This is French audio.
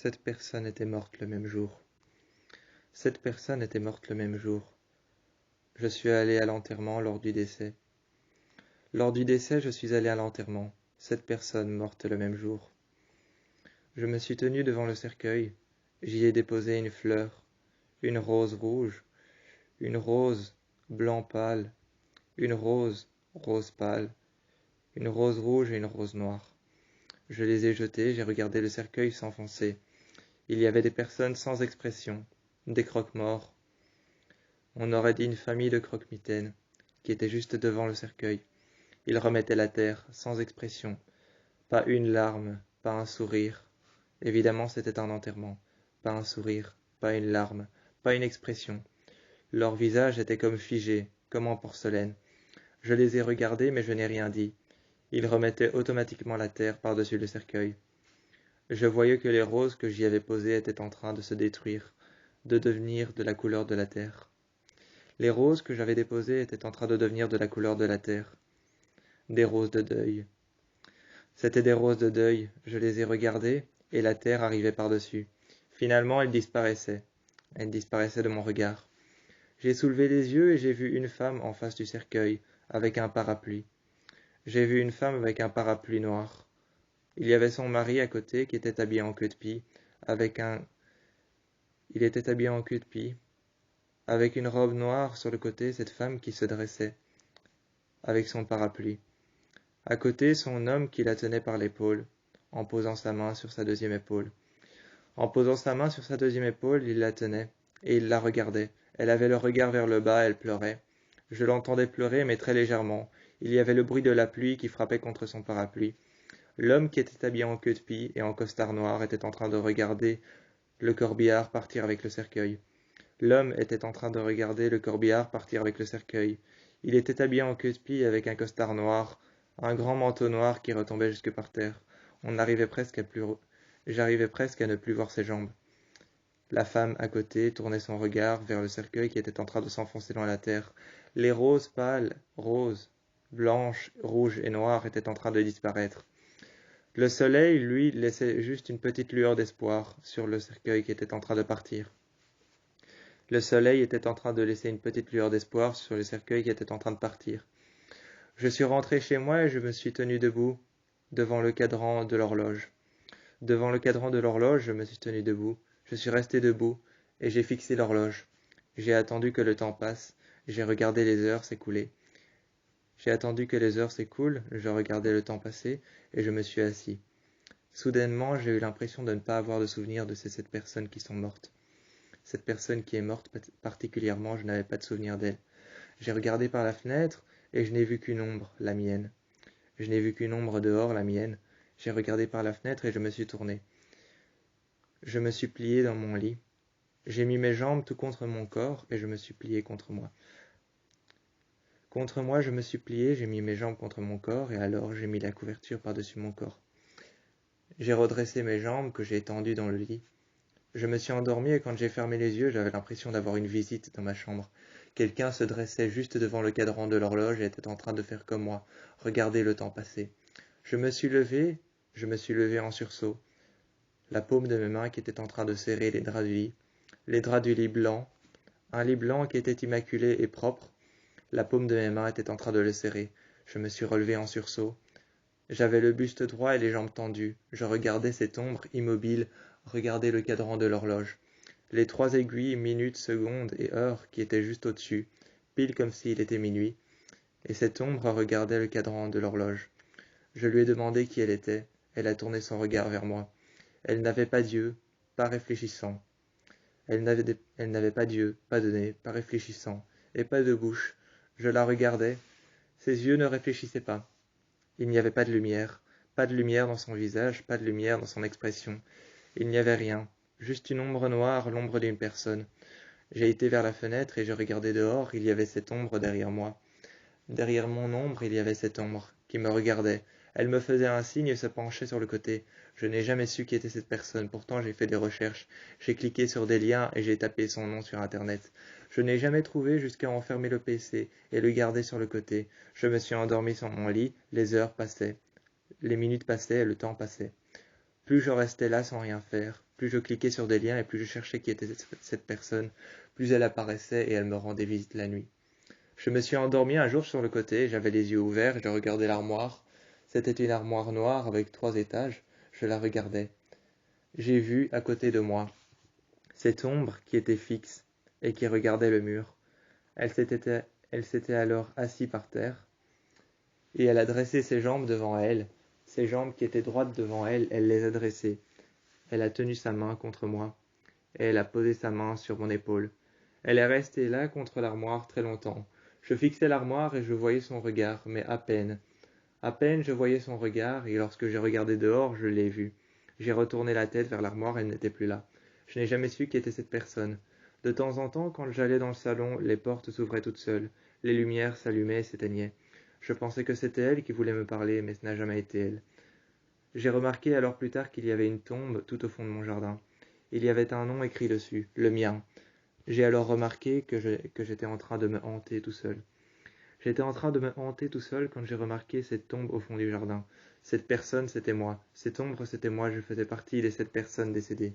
Cette personne était morte le même jour. Cette personne était morte le même jour. Je suis allé à l'enterrement lors du décès. Lors du décès, je suis allé à l'enterrement. Cette personne morte le même jour. Je me suis tenu devant le cercueil. J'y ai déposé une fleur, une rose rouge, une rose blanc pâle, une rose rose pâle, une rose rouge et une rose noire. Je les ai jetées, j'ai regardé le cercueil s'enfoncer. Il y avait des personnes sans expression, des croque-morts. On aurait dit une famille de croque-mitaines, qui était juste devant le cercueil. Ils remettaient la terre, sans expression. Pas une larme, pas un sourire. Évidemment, c'était un enterrement. Pas un sourire, pas une larme, pas une expression. Leur visage était comme figé, comme en porcelaine. Je les ai regardés, mais je n'ai rien dit. Ils remettaient automatiquement la terre par-dessus le cercueil. Je voyais que les roses que j'y avais posées étaient en train de se détruire, de devenir de la couleur de la terre. Les roses que j'avais déposées étaient en train de devenir de la couleur de la terre. Des roses de deuil. C'étaient des roses de deuil, je les ai regardées, et la terre arrivait par-dessus. Finalement, elles disparaissaient. Elles disparaissaient de mon regard. J'ai soulevé les yeux et j'ai vu une femme en face du cercueil, avec un parapluie. J'ai vu une femme avec un parapluie noir. Il y avait son mari à côté qui était habillé en queue de pie, Il était habillé en queue de pie, avec une robe noire sur le côté, cette femme qui se dressait, avec son parapluie. À côté, son homme qui la tenait par l'épaule, en posant sa main sur sa deuxième épaule. En posant sa main sur sa deuxième épaule, il la tenait, et il la regardait. Elle avait le regard vers le bas, elle pleurait. Je l'entendais pleurer, mais très légèrement. Il y avait le bruit de la pluie qui frappait contre son parapluie. L'homme qui était habillé en queue de pie et en costard noir était en train de regarder le corbillard partir avec le cercueil. L'homme était en train de regarder le corbillard partir avec le cercueil. Il était habillé en queue de pie avec un costard noir, un grand manteau noir qui retombait jusque par terre. J'arrivais presque à ne plus voir ses jambes. La femme à côté tournait son regard vers le cercueil qui était en train de s'enfoncer dans la terre. Les roses pâles, roses, blanches, rouges et noires étaient en train de disparaître. Le soleil, lui, laissait juste une petite lueur d'espoir sur le cercueil qui était en train de partir. Le soleil était en train de laisser une petite lueur d'espoir sur le cercueil qui était en train de partir. Je suis rentré chez moi et je me suis tenu debout, devant le cadran de l'horloge. Devant le cadran de l'horloge, je me suis tenu debout. Je suis resté debout et j'ai fixé l'horloge. J'ai attendu que le temps passe. J'ai regardé les heures s'écouler. J'ai attendu que les heures s'écoulent, je regardais le temps passer et je me suis assis. Soudainement, j'ai eu l'impression de ne pas avoir de souvenir de ces 7 personnes qui sont mortes. Cette personne qui est morte particulièrement, je n'avais pas de souvenir d'elle. J'ai regardé par la fenêtre et je n'ai vu qu'une ombre, la mienne. Je n'ai vu qu'une ombre dehors, la mienne. J'ai regardé par la fenêtre et je me suis tourné. Je me suis plié dans mon lit. J'ai mis mes jambes tout contre mon corps et je me suis plié contre moi. Contre moi, je me suis plié, j'ai mis mes jambes contre mon corps et alors j'ai mis la couverture par-dessus mon corps. J'ai redressé mes jambes que j'ai étendues dans le lit. Je me suis endormi et quand j'ai fermé les yeux, j'avais l'impression d'avoir une visite dans ma chambre. Quelqu'un se dressait juste devant le cadran de l'horloge et était en train de faire comme moi, regarder le temps passer. Je me suis levé en sursaut. La paume de mes mains qui était en train de serrer les draps du lit blanc, un lit blanc qui était immaculé et propre. La paume de mes mains était en train de le serrer. Je me suis relevé en sursaut. J'avais le buste droit et les jambes tendues. Je regardais cette ombre immobile, regarder le cadran de l'horloge. Les 3 aiguilles, minutes, secondes et heures qui étaient juste au-dessus, pile comme s'il était minuit. Et cette ombre regardait le cadran de l'horloge. Je lui ai demandé qui elle était. Elle a tourné son regard vers moi. Elle n'avait pas d'yeux, pas réfléchissant. Elle n'avait pas d'yeux, pas de nez, pas réfléchissant, et pas de bouche. Je la regardais. Ses yeux ne réfléchissaient pas. Il n'y avait pas de lumière dans son visage, pas de lumière dans son expression. Il n'y avait rien, juste une ombre noire, l'ombre d'une personne. J'ai été vers la fenêtre et je regardais dehors, il y avait cette ombre derrière moi. Derrière mon ombre, il y avait cette ombre qui me regardait. Elle me faisait un signe et se penchait sur le côté. Je n'ai jamais su qui était cette personne, pourtant j'ai fait des recherches. J'ai cliqué sur des liens et j'ai tapé son nom sur Internet. Je n'ai jamais trouvé jusqu'à enfermer le PC et le garder sur le côté. Je me suis endormi sur mon lit, les heures passaient. Les minutes passaient et le temps passait. Plus je restais là sans rien faire, Plus je cliquais sur des liens et plus je cherchais qui était cette personne, plus elle apparaissait et elle me rendait visite la nuit. Je me suis endormi un jour sur le côté, j'avais les yeux ouverts et je regardais l'armoire. C'était une armoire noire avec 3 étages. Je la regardais. J'ai vu, à côté de moi, cette ombre qui était fixe et qui regardait le mur. Elle s'était alors assise par terre et elle a dressé ses jambes devant elle. Ses jambes qui étaient droites devant elle, elle les a dressées. Elle a tenu sa main contre moi et elle a posé sa main sur mon épaule. Elle est restée là contre l'armoire très longtemps. Je fixais l'armoire et je voyais son regard, mais à peine. À peine je voyais son regard, et lorsque j'ai regardé dehors, je l'ai vue. J'ai retourné la tête vers l'armoire, elle n'était plus là. Je n'ai jamais su qui était cette personne. De temps en temps, quand j'allais dans le salon, les portes s'ouvraient toutes seules, les lumières s'allumaient et s'éteignaient. Je pensais que c'était elle qui voulait me parler, mais ce n'a jamais été elle. J'ai remarqué alors plus tard qu'il y avait une tombe tout au fond de mon jardin. Il y avait un nom écrit dessus, le mien. J'ai alors remarqué que j'étais en train de me hanter tout seul. J'étais en train de me hanter tout seul quand j'ai remarqué cette tombe au fond du jardin. Cette personne, c'était moi. Cette ombre, c'était moi. Je faisais partie des 7 personnes décédées.